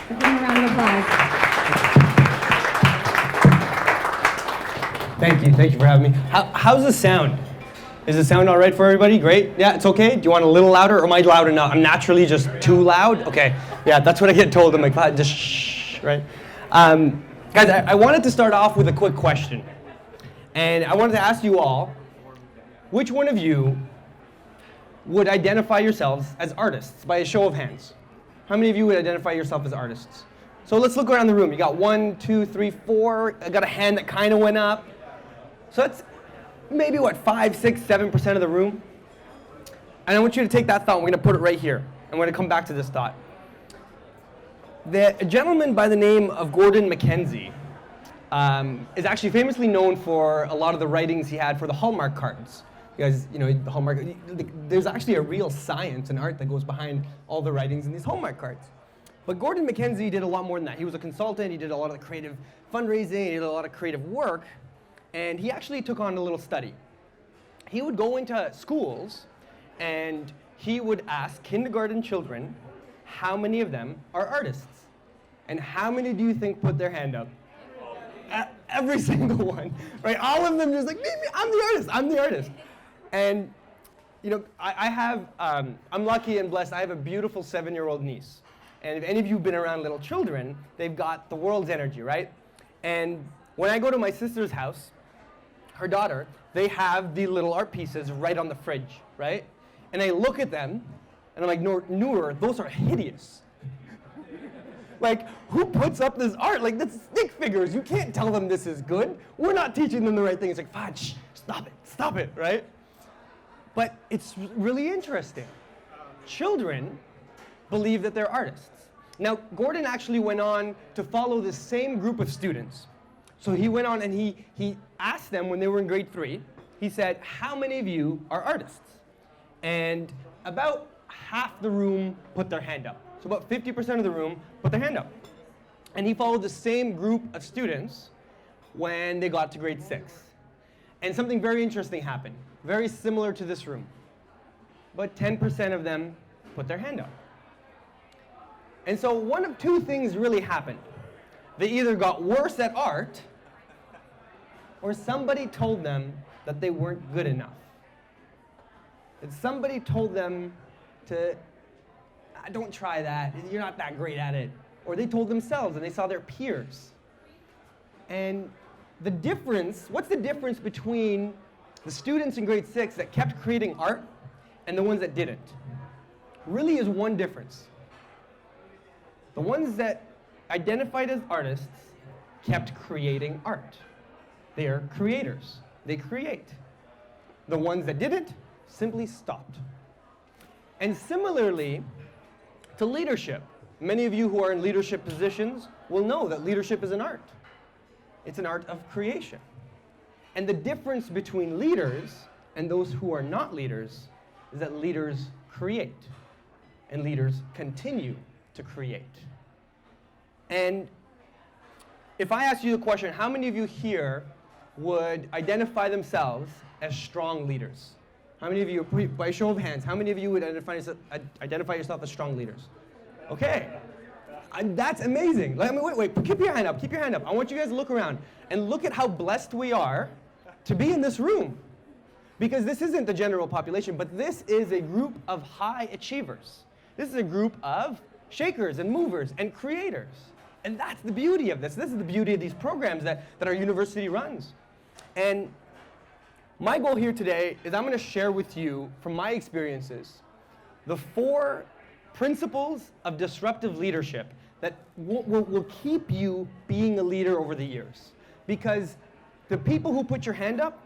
Give him a round of applause. Thank you for having me. How's the sound? Is the sound all right for everybody? Great? Yeah, it's okay? Do you want a little louder, or am I loud enough? I'm naturally just too loud? Okay, yeah, that's what I get told. I'm like, just shh, right? Guys, I wanted to start off with a quick question. And I wanted to ask you all, which one of you would identify yourselves as artists by a show of hands? How many of you would identify yourself as artists? So let's look around the room. You got 1, 2, 3, 4. I got a hand that kind of went up. So that's maybe what, 5, 6, 7% of the room. And I want you to take that thought. We're going to put it right here. I'm going to come back to this thought. A gentleman by the name of Gordon Mackenzie is actually famously known for a lot of the writings he had for the Hallmark cards. You guys, the Hallmark, there's actually a real science and art that goes behind all the writings in these Hallmark cards. But Gordon Mackenzie did a lot more than that. He was a consultant, he did a lot of the creative fundraising, he did a lot of creative work, and he actually took on a little study. He would go into schools and he would ask kindergarten children how many of them are artists. And how many do you think put their hand up? Every single one, right? All of them just like, me, I'm the artist. And, I'm lucky and blessed. I have a beautiful 7-year-old niece. And if any of you have been around little children, they've got the world's energy, right? And when I go to my sister's house, her daughter, they have the little art pieces right on the fridge, right? And I look at them, and I'm like, Noor, those are hideous. Like, who puts up this art? Like, that's stick figures. You can't tell them this is good. We're not teaching them the right thing. It's like, Fahd, shh, stop it, right? But it's really interesting. Children believe that they're artists. Now, Gordon actually went on to follow the same group of students. So he went on and he asked them when they were in grade 3, he said, how many of you are artists? And about half the room put their hand up. So about 50% of the room put their hand up. And he followed the same group of students when they got to grade 6. And something very interesting happened, very similar to this room. But 10% of them put their hand up. And so one of two things really happened. They either got worse at art, or somebody told them that they weren't good enough. And somebody told them to, don't try that, you're not that great at it. Or they told themselves and they saw their peers. And the difference, what's the difference between the students in grade 6 that kept creating art and the ones that didn't? Really is one difference. The ones that identified as artists kept creating art. They are creators. They create. The ones that didn't simply stopped. And similarly to leadership, many of you who are in leadership positions will know that leadership is an art. It's an art of creation. And the difference between leaders and those who are not leaders is that leaders create, and leaders continue to create. And if I ask you the question, how many of you here would identify themselves as strong leaders? How many of you, by a show of hands, how many of you would identify yourself as strong leaders? Okay, that's amazing. Wait, keep your hand up, keep your hand up. I want you guys to look around and look at how blessed we are to be in this room. Because this isn't the general population, but this is a group of high achievers. This is a group of shakers and movers and creators. And that's the beauty of this. This is the beauty of these programs that our university runs. And my goal here today is I'm going to share with you, from my experiences, the 4 principles of disruptive leadership that will keep you being a leader over the years. Because the people who put your hand up,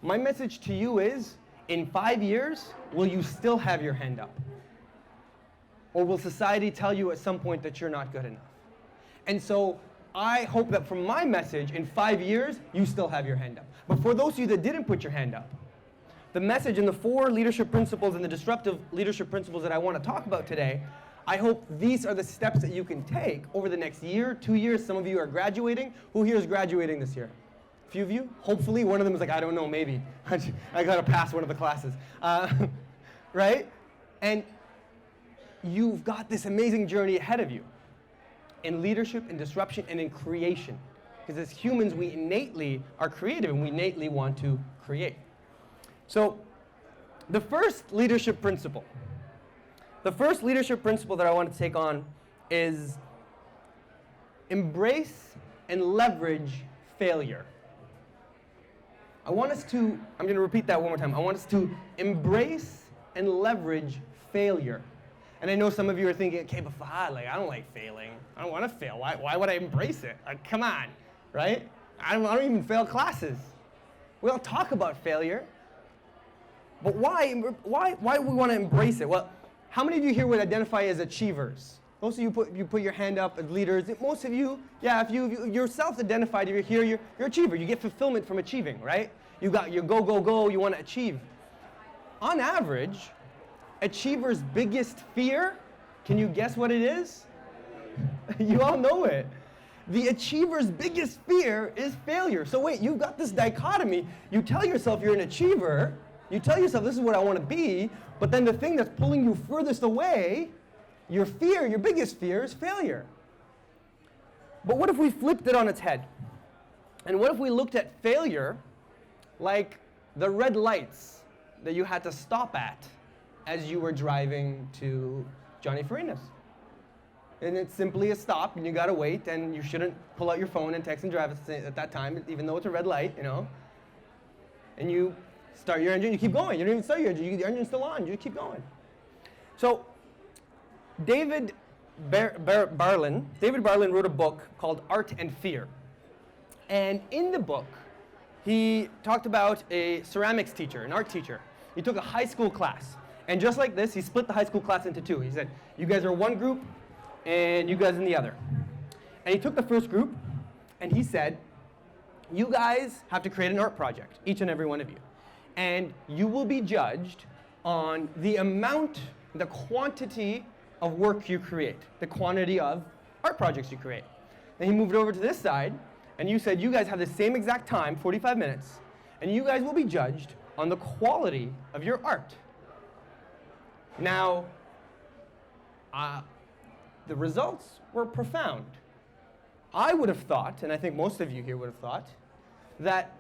my message to you is, in 5 years, will you still have your hand up? Or will society tell you at some point that you're not good enough? And so I hope that from my message, in 5 years, you still have your hand up. But for those of you that didn't put your hand up, the message and the 4 leadership principles and the disruptive leadership principles that I want to talk about today, I hope these are the steps that you can take over the next year, 2 years. Some of you are graduating. Who here is graduating this year? A few of you? Hopefully. One of them is like, I don't know, maybe. I got to pass one of the classes. Right? And you've got this amazing journey ahead of you. in leadership, in disruption, and in creation. Because as humans, we innately are creative and we innately want to create. So the first leadership principle that I want to take on is embrace and leverage failure. I'm going to repeat that one more time. I want us to embrace and leverage failure. And I know some of you are thinking, okay, but Fahd, I don't like failing. I don't want to fail. Why would I embrace it? Come on, right? I don't even fail classes. We all talk about failure. But why we want to embrace it? Well, how many of you here would identify as achievers? Most of you put your hand up as leaders. Most of you, yeah, if you're self-identified, if you're here, you're an achiever. You get fulfillment from achieving, right? You got your go, you want to achieve. On average, achievers' biggest fear, can you guess what it is? You all know it. The achiever's biggest fear is failure. So wait, you've got this dichotomy. You tell yourself you're an achiever. You tell yourself this is what I want to be, but then the thing that's pulling you furthest away, your biggest fear is failure. But what if we flipped it on its head? And what if we looked at failure like the red lights that you had to stop at as you were driving to Johnny Farina's? And it's simply a stop, and you gotta wait, and you shouldn't pull out your phone and text and drive at that time, even though it's a red light, And you start your engine, you keep going. You don't even start your engine, the engine's still on, you keep going. So David Barlin wrote a book called Art and Fear. And in the book, he talked about a ceramics teacher, an art teacher. He took a high school class. And just like this, he split the high school class into two. He said, you guys are one group, and you guys in the other. And he took the first group, and he said, you guys have to create an art project, each and every one of you. And you will be judged on the amount, the quantity of work you create, the quantity of art projects you create. Then he moved over to this side, and you said, you guys have the same exact time, 45 minutes, and you guys will be judged on the quality of your art. Now, the results were profound. I would have thought, and I think most of you here would have thought, that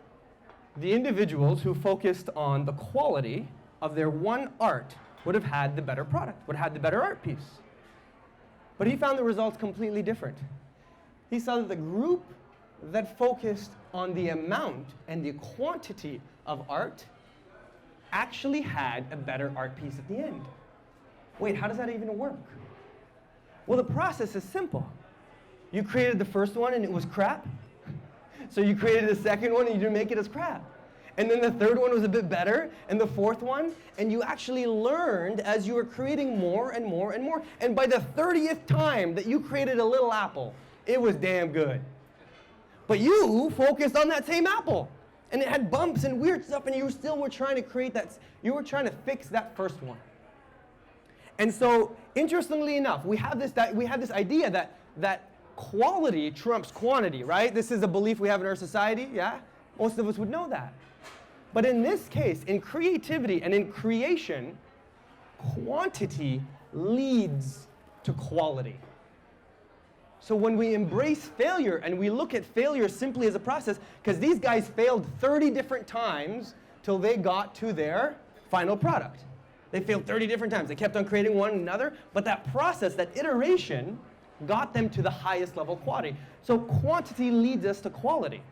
the individuals who focused on the quality of their one art would have had the better product, would have had the better art piece. But he found the results completely different. He saw that the group that focused on the amount and the quantity of art actually had a better art piece at the end. Wait, how does that even work? Well, the process is simple. You created the first one and it was crap. So you created the second one and you didn't make it as crap. And then the third one was a bit better, and the fourth one, and you actually learned as you were creating more and more and more. And by the 30th time that you created a little apple, it was damn good. But you focused on that same apple, and it had bumps and weird stuff, and you still were trying to create that, you were trying to fix that first one. And so, interestingly enough, we have this idea that quality trumps quantity, right? This is a belief we have in our society, yeah? Most of us would know that. But in this case, in creativity and in creation, quantity leads to quality. So when we embrace failure and we look at failure simply as a process, because these guys failed 30 different times till they got to their final product. They failed 30 different times. They kept on creating one another, but that process, that iteration, got them to the highest level quality. So quantity leads us to quality.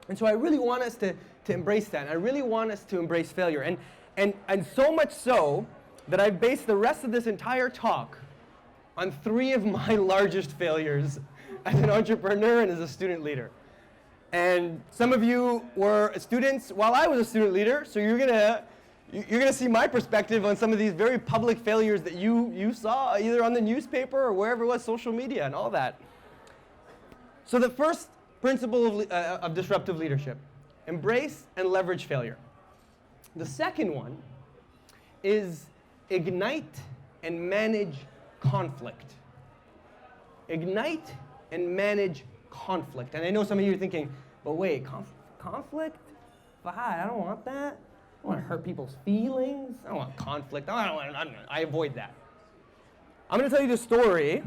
And so I really want us to embrace that. And I really want us to embrace failure. And so much so that I've based the rest of this entire talk on 3 of my largest failures as an entrepreneur and as a student leader. And some of you were students while I was a student leader, so you're gonna see my perspective on some of these very public failures that you saw either on the newspaper or wherever it was, social media and all that. So the first principle of disruptive leadership, embrace and leverage failure. The second one is ignite and manage conflict. Ignite and manage conflict. And I know some of you are thinking, but wait, conflict? I don't want that. I don't want to hurt people's feelings. I don't want conflict. I avoid that. I'm going to tell you the story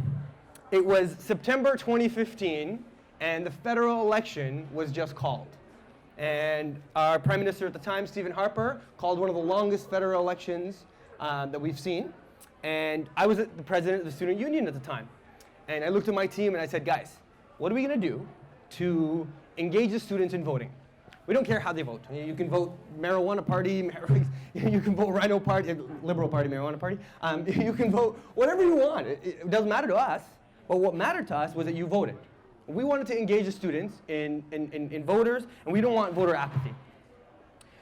It was September 2015, and the federal election was just called. And our Prime Minister at the time, Stephen Harper, called one of the longest federal elections that we've seen. And I was the president of the student union at the time. And I looked at my team and I said, guys, what are we going to do to engage the students in voting? We don't care how they vote. You can vote marijuana party, you can vote Rhino party, Liberal party, marijuana party. You can vote whatever you want. It doesn't matter to us. But what mattered to us was that you voted. We wanted to engage the students in voters, and we don't want voter apathy.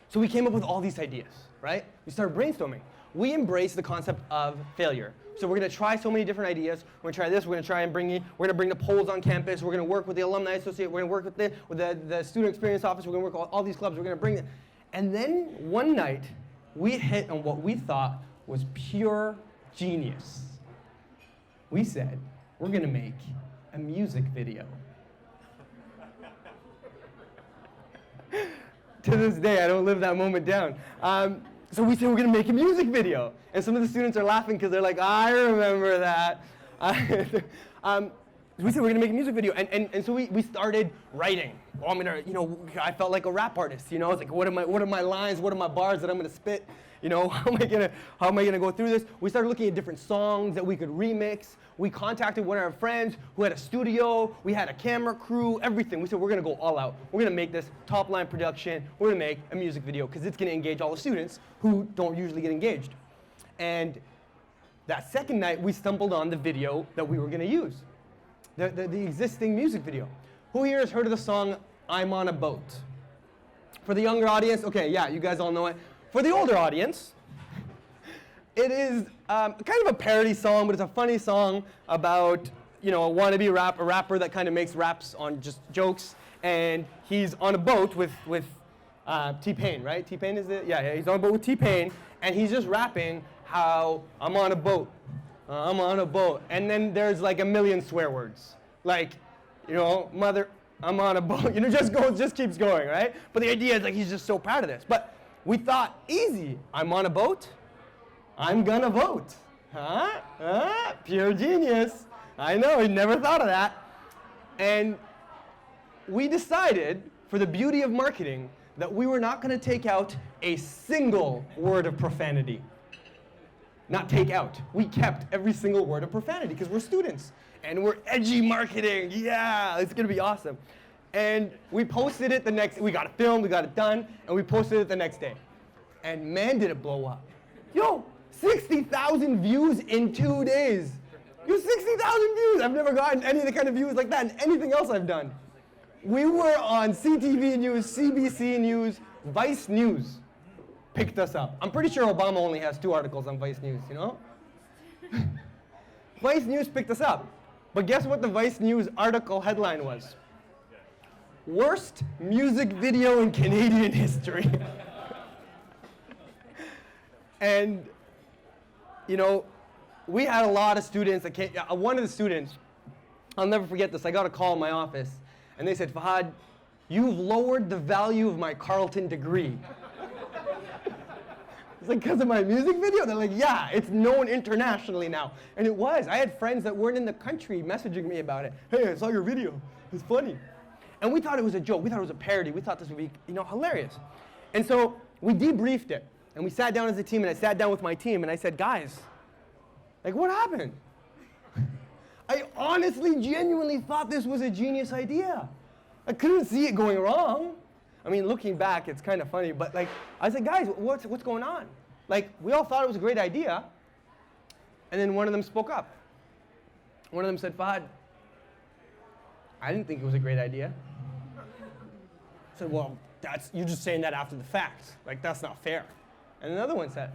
So we came up with all these ideas, right? We started brainstorming. We embraced the concept of failure. So we're going to try so many different ideas. We're going to try this. We're going to try and we're going to bring the polls on campus. We're going to work with the Alumni Association. We're going to work with the Student Experience Office. We're going to work with all these clubs. We're going to bring them. And then one night, we hit on what we thought was pure genius. We said, we're going to make a music video. To this day, I don't live that moment down. So we said we're going to make a music video. And some of the students are laughing because they're like, I remember that. We said we're going to make a music video. And so we started writing. Oh, I'm going to, I felt like a rap artist. I was like, what are my lines? What are my bars that I'm going to spit? How am I gonna go through this? We started looking at different songs that we could remix. We contacted one of our friends who had a studio. We had a camera crew, everything. We said, we're gonna go all out. We're gonna make this top line production. We're gonna make a music video because it's gonna engage all the students who don't usually get engaged. And that second night, we stumbled on the video that we were gonna use, the existing music video. Who here has heard of the song, I'm on a Boat? For the younger audience, okay, yeah, you guys all know it. For the older audience, it is kind of a parody song, but it's a funny song about a wannabe a rapper that kind of makes raps on just jokes, and he's on a boat with T-Pain, right? T-Pain is it? Yeah, he's on a boat with T-Pain, and he's just rapping how I'm on a boat, I'm on a boat, and then there's like a million swear words, like mother, I'm on a boat, just keeps going, right? But the idea is like he's just so proud of this, but. We thought, easy, I'm on a boat, I'm gonna vote. Pure genius. I know, we never thought of that. And we decided, for the beauty of marketing, that we were not gonna take out a single word of profanity. Not take out, we kept every single word of profanity because we're students and we're edgy marketing, yeah, it's gonna be awesome. And we posted it we got it filmed, we got it done, and we posted it the next day. And man, did it blow up. 60,000 views in 2 days. 60,000 views. I've never gotten any of the kind of views like that in anything else I've done. We were on CTV News, CBC News, Vice News picked us up. I'm pretty sure Obama only has 2 articles on Vice News, Vice News picked us up. But guess what the Vice News article headline was? Worst music video in Canadian history. And, we had a lot of students that came. One of the students, I'll never forget this, I got a call in my office, and they said, Fahd, you've lowered the value of my Carleton degree. It's like, because of my music video? They're like, yeah, it's known internationally now. And it was. I had friends that weren't in the country messaging me about it. Hey, I saw your video. It's funny. And we thought it was a joke. We thought it was a parody. We thought this would be, hilarious. And so we debriefed it. And we sat down as a team, and I sat down with my team, and I said, guys, what happened? I honestly, genuinely thought this was a genius idea. I couldn't see it going wrong. I mean, looking back, it's kind of funny, but I said, guys, what's going on? We all thought it was a great idea. And then one of them spoke up. One of them said, Fahd, I didn't think it was a great idea. I said, well, you're just saying that after the fact. That's not fair. And another one said,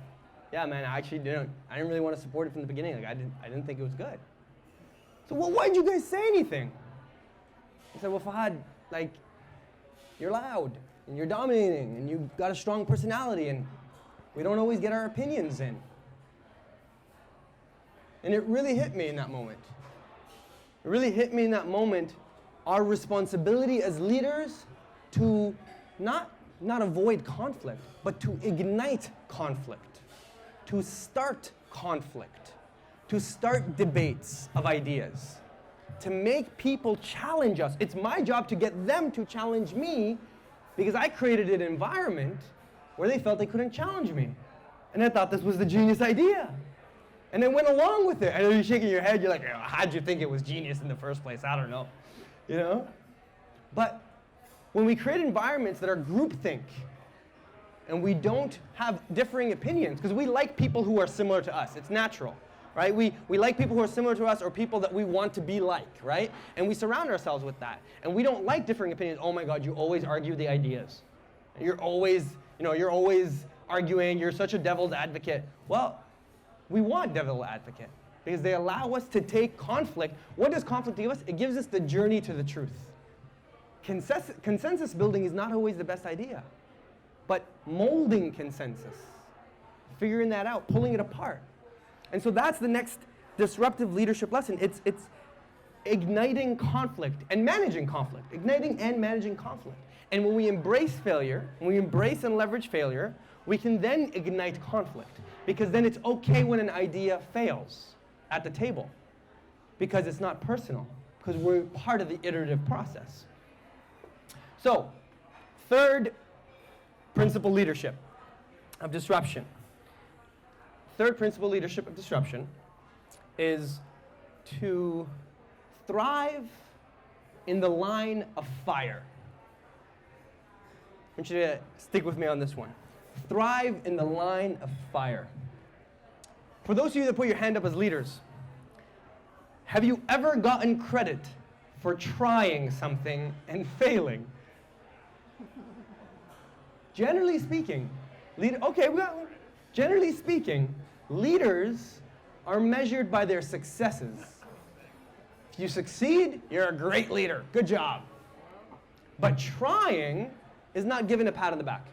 yeah, man, I actually didn't really want to support it from the beginning. I didn't think it was good. So, well, why did you guys say anything? I said, well, Fahd, you're loud, and you're dominating, and you've got a strong personality, and we don't always get our opinions in. And it really hit me in that moment. It really hit me in that moment, our responsibility as leaders to not avoid conflict, but to ignite conflict, to start conflict, to start debates of ideas. to make people challenge us. It's my job to get them to challenge me because I created an environment where they felt they couldn't challenge me. And I thought this was the genius idea. And I went along with it. And you're shaking your head, you're like, oh, how'd you think it was genius in the first place? I don't know. You know? But when we create environments that are groupthink, and we don't have differing opinions, because we like people who are similar to us. It's natural, right? We like people who are similar to us or people that we want to be like, right? And we surround ourselves with that. And we don't like differing opinions. Oh my God, you always argue the ideas. You're always arguing. You're such a devil's advocate. Well, we want devil's advocate because they allow us to take conflict. What does conflict give us? It gives us the journey to the truth. Consensus building is not always the best idea. But molding consensus, figuring that out, pulling it apart. And so that's the next disruptive leadership lesson. It's igniting conflict and managing conflict. Igniting and managing conflict. And when we embrace failure, when we embrace and leverage failure, we can then ignite conflict. Because then it's okay when an idea fails at the table. Because it's not personal. Because we're part of the iterative process. So, third principle leadership of disruption. Third principle leadership of disruption is to thrive in the line of fire. I want you to stick with me on this one. Thrive in the line of fire. For those of you that put your hand up as leaders, have you ever gotten credit for trying something and failing? Generally speaking, generally speaking, leaders are measured by their successes. If you succeed, you're a great leader. Good job. But trying is not given a pat on the back.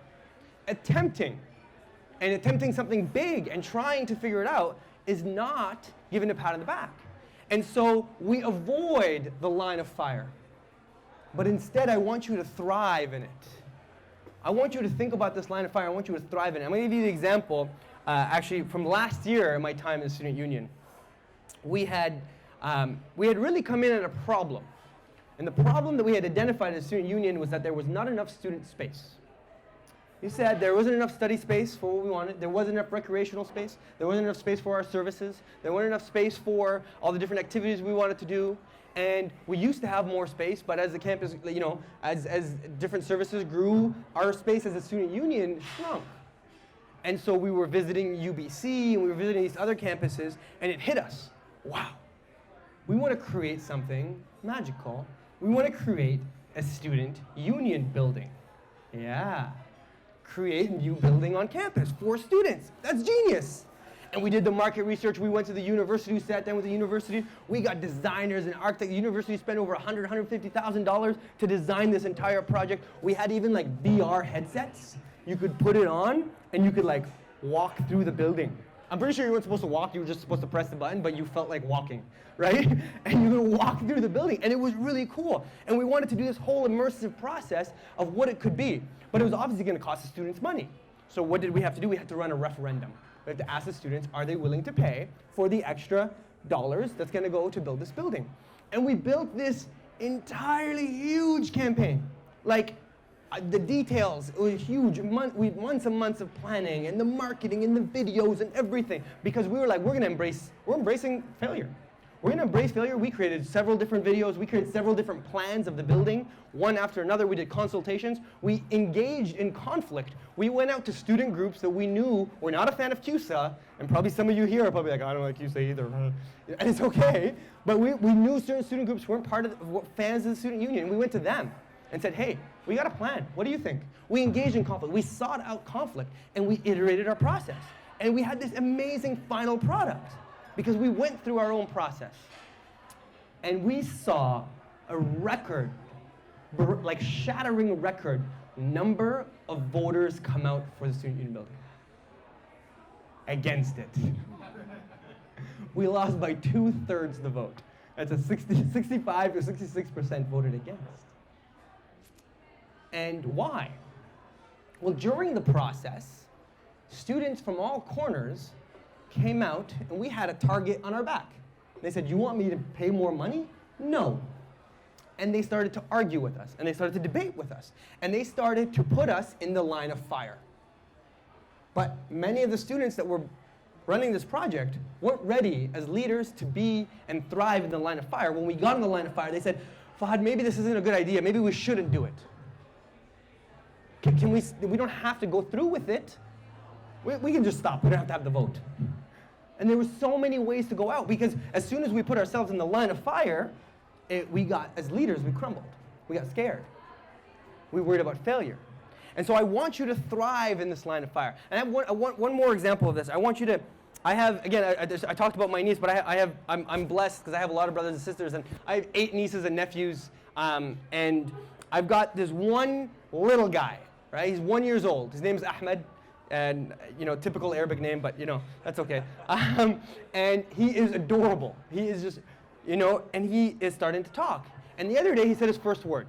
Attempting something big and trying to figure it out is not given a pat on the back. And so we avoid the line of fire. But instead, I want you to thrive in it. I want you to think about this line of fire. I want you to thrive in it. I'm going to give you the example, actually, from last year in my time in the student union. We had really come in at a problem. And the problem that we had identified as student union was that there was not enough student space. We said there wasn't enough study space for what we wanted. There wasn't enough recreational space. There wasn't enough space for our services. There wasn't enough space for all the different activities we wanted to do. And we used to have more space, but as the campus, as different services grew, our space as a student union shrunk. And so we were visiting UBC, and we were visiting these other campuses, and it hit us. Wow. We want to create something magical. We want to create a student union building. Yeah. Create a new building on campus for students. That's genius. And we did the market research. We went to the university, we sat down with the university. We got designers and architects. The university spent over $150,000 to design this entire project. We had even like VR headsets. You could put it on and you could like walk through the building. I'm pretty sure you weren't supposed to walk, you were just supposed to press the button, but you felt like walking, right? And you could walk through the building, and it was really cool. And we wanted to do this whole immersive process of what it could be. But it was obviously going to cost the students money. So what did we have to do? We had to run a referendum. We have to ask the students, are they willing to pay for the extra dollars that's going to go to build this building? And we built this entirely huge campaign. Like, the details, it was huge. We had months and months of planning and the marketing and the videos and everything because we were like, we're embracing failure. We're going to embrace failure. We created several different videos. We created several different plans of the building, one after another. We did consultations. We engaged in conflict. We went out to student groups that we knew were not a fan of CUSA, and probably some of you here are probably like, I don't like CUSA either. And it's okay, but we knew certain student groups weren't part of fans of the student union, and we went to them and said, hey, we got a plan. What do you think? We engaged in conflict. We sought out conflict, and we iterated our process. And we had this amazing final product because we went through our own process. And we saw a record, like shattering record, number of voters come out for the student union building. Against it. We lost by 2/3 the vote. That's a 65 to 66% voted against. And why? Well, during the process, students from all corners came out, and we had a target on our back. They said, you want me to pay more money? No. And they started to argue with us, and they started to debate with us, and they started to put us in the line of fire. But many of the students that were running this project weren't ready as leaders to be and thrive in the line of fire. When we got in the line of fire, they said, Fahd, maybe this isn't a good idea. Maybe we shouldn't do it. We don't have to go through with it. We can just stop. We don't have to have the vote. And there were so many ways to go out, because as soon as we put ourselves in the line of fire, as leaders, we crumbled. We got scared. We worried about failure. And so I want you to thrive in this line of fire. And I want one more example of this. I want you to, I talked about my niece, but I'm blessed because I have a lot of brothers and sisters, and I have 8 nieces and nephews, and I've got this one little guy, right? He's 1 year old. His name is Ahmed, and typical Arabic name, but that's okay. And he is adorable. He is just, and he is starting to talk. And the other day he said his first word.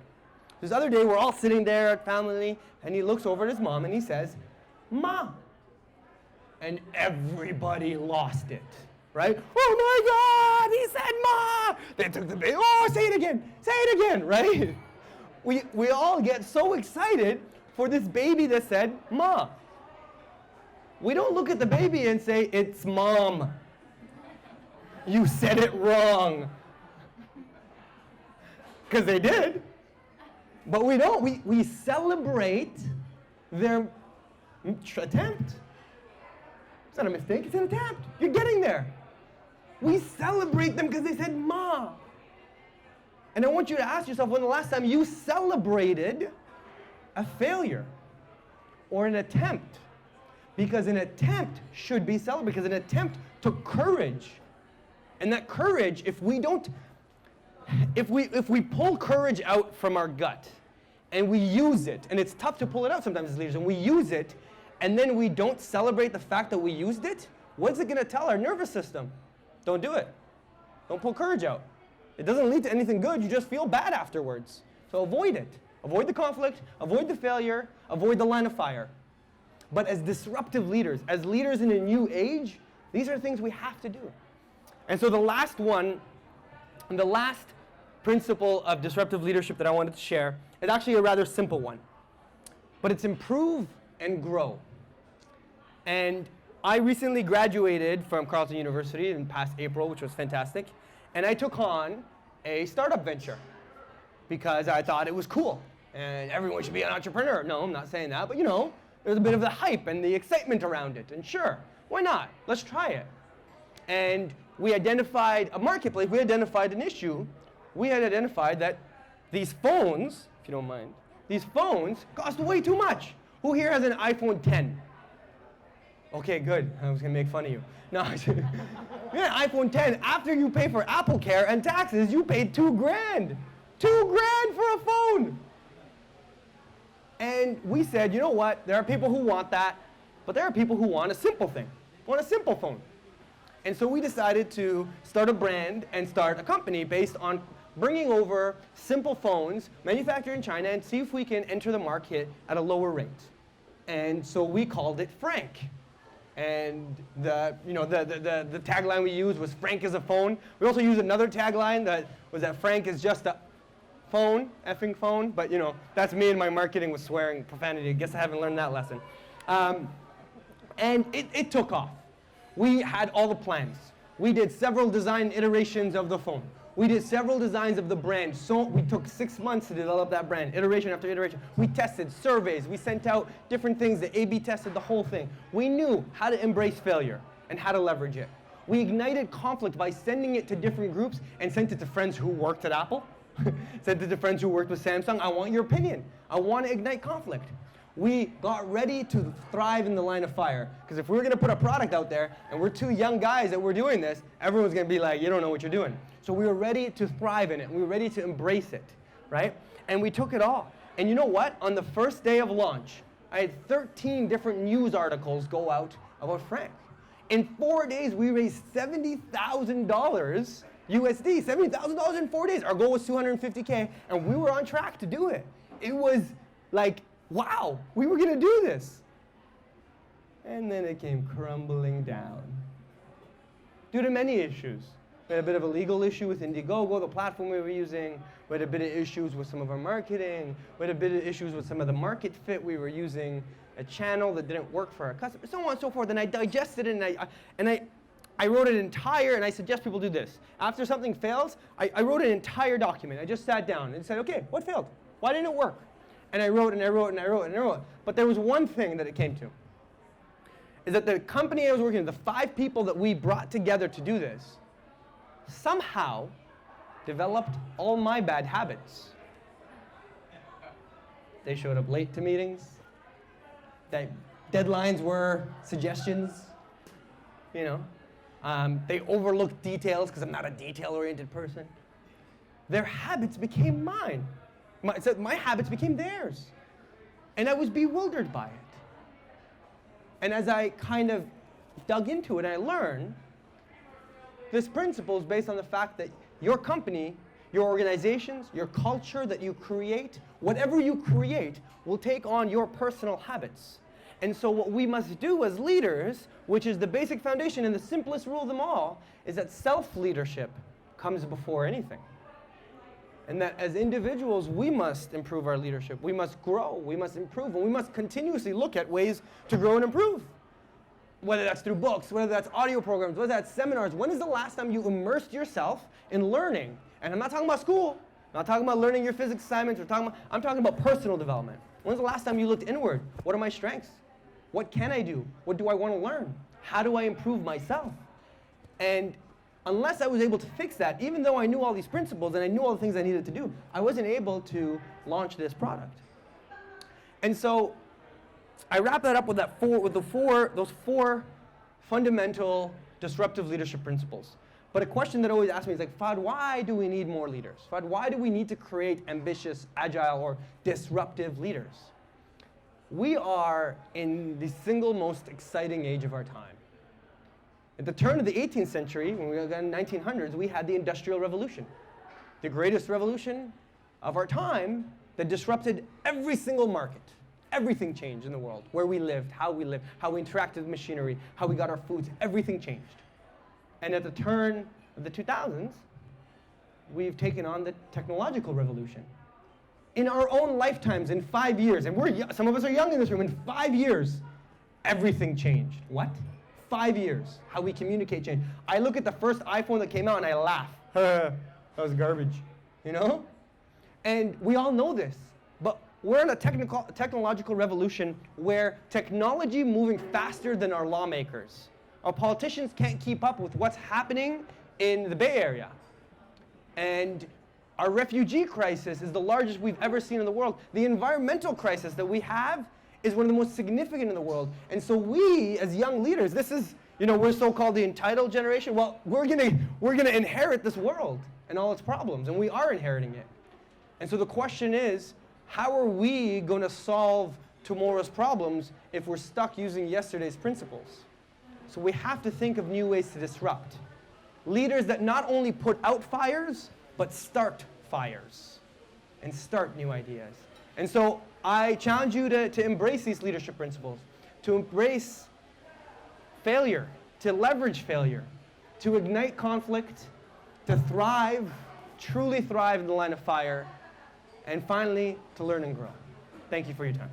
This other day we're all sitting there at family, and he looks over at his mom and he says, "Ma." And everybody lost it, right? Oh my God, he said "Ma." They took the baby. Oh, say it again, right? We all get so excited for this baby that said "Ma." We don't look at the baby and say, "It's Mom. You said it wrong." Because they did. But we don't. We celebrate their attempt. It's not a mistake, it's an attempt. You're getting there. We celebrate them because they said "Ma." And I want you to ask yourself, when the last time you celebrated a failure or an attempt? Because an attempt should be celebrated, because an attempt took courage. And that courage, if we pull courage out from our gut and we use it, and it's tough to pull it out sometimes as leaders, and we use it, and then we don't celebrate the fact that we used it, what's it going to tell our nervous system? Don't do it. Don't pull courage out. It doesn't lead to anything good. You just feel bad afterwards. So avoid it. Avoid the conflict, avoid the failure, avoid the line of fire. But as disruptive leaders, as leaders in a new age, these are things we have to do. And so the last one, and the last principle of disruptive leadership that I wanted to share is actually a rather simple one. But it's improve and grow. And I recently graduated from Carleton University in past April, which was fantastic. And I took on a startup venture because I thought it was cool. And everyone should be an entrepreneur. No, I'm not saying that, but there's a bit of the hype and the excitement around it. And sure, why not? Let's try it. And we identified a marketplace. We identified an issue. We had identified that these phones, if you don't mind, these phones cost way too much. Who here has an iPhone 10? Okay, good. I was going to make fun of you. No, you had an iPhone 10. After you pay for Apple Care and taxes, you paid $2 grand. $2 grand for a phone. And we said, you know what? There are people who want that, but there are people who want a simple thing, want a simple phone. And so we decided to start a brand and start a company based on bringing over simple phones manufactured in China and see if we can enter the market at a lower rate. And so we called it Frank. And the tagline we used was "Frank is a phone." We also used another tagline that was that Frank is just a phone, effing phone. But that's me and my marketing with swearing, profanity. I guess I haven't learned that lesson. And it took off. We had all the plans. We did several design iterations of the phone. We did several designs of the brand. So we took 6 months to develop that brand, iteration after iteration. We tested surveys. We sent out different things. The A/B tested the whole thing. We knew how to embrace failure and how to leverage it. We ignited conflict by sending it to different groups and sent it to friends who worked at Apple, sent it to friends who worked with Samsung. I want your opinion. I want to ignite conflict. We got ready to thrive in the line of fire. Because if we were going to put a product out there and we're 2 young guys that were doing this, everyone's going to be like, you don't know what you're doing. So we were ready to thrive in it. We were ready to embrace it, right? And we took it all. And you know what? On the first day of launch, I had 13 different news articles go out about Frank. In 4 days, we raised $70,000 USD, $70,000 in 4 days. Our goal was $250K, and we were on track to do it. It was like, wow, we were going to do this. And then it came crumbling down due to many issues. We had a bit of a legal issue with Indiegogo, the platform we were using. We had a bit of issues with some of our marketing. We had a bit of issues with some of the market fit. We were using a channel that didn't work for our customers, so on and so forth. And I digested it, and I wrote an entire, and I suggest people do this. After something fails, I wrote an entire document. I just sat down and said, okay, what failed? Why didn't it work? And I wrote, and I wrote, and I wrote, and I wrote. But there was one thing that it came to, is that the company I was working with, the 5 people that we brought together to do this, somehow developed all my bad habits. They showed up late to meetings. Deadlines were suggestions, you know. They overlooked details because I'm not a detail-oriented person. Their habits became mine. My habits became theirs. And I was bewildered by it. And as I kind of dug into it, I learned this principle is based on the fact that your company, your organizations, your culture that you create, whatever you create will take on your personal habits. And so what we must do as leaders, which is the basic foundation and the simplest rule of them all, is that self-leadership comes before anything. And that as individuals, we must improve our leadership. We must grow, we must improve, and we must continuously look at ways to grow and improve. Whether that's through books, whether that's audio programs, whether that's seminars. When is the last time you immersed yourself in learning? And I'm not talking about school. I'm not talking about learning your physics assignments. I'm talking about personal development. When's the last time you looked inward? What are my strengths? What can I do? What do I want to learn? How do I improve myself? And unless I was able to fix that, even though I knew all these principles and I knew all the things I needed to do, I wasn't able to launch this product. And so I wrap that up with those four fundamental disruptive leadership principles. But a question that always asks me is like, Fahd, why do we need more leaders? Fahd, why do we need to create ambitious, agile, or disruptive leaders? We are in the single most exciting age of our time. At the turn of the 18th century, when we got in the 1900s, we had the Industrial Revolution, the greatest revolution of our time that disrupted every single market. Everything changed in the world, where we lived, how we interacted with machinery, how we got our foods, everything changed. And at the turn of the 2000s, we've taken on the technological revolution. In our own lifetimes, in 5 years, and some of us are young in this room, in 5 years, everything changed. What? 5 years, how we communicate changed. I look at the first iPhone that came out and I laugh. That was garbage, you know? And we all know this, but we're in a technological revolution where technology moving faster than our lawmakers. Our politicians can't keep up with what's happening in the Bay Area. And our refugee crisis is the largest we've ever seen in the world. The environmental crisis that we have is one of the most significant in the world. And so we, as young leaders, this is, we're so-called the entitled generation. Well, we're gonna inherit this world and all its problems, and we are inheriting it. And so the question is, how are we gonna solve tomorrow's problems if we're stuck using yesterday's principles? So we have to think of new ways to disrupt. Leaders that not only put out fires, but start fires and start new ideas. And so I challenge you to embrace these leadership principles, to embrace failure, to leverage failure, to ignite conflict, to thrive, truly thrive in the line of fire, and finally, to learn and grow. Thank you for your time.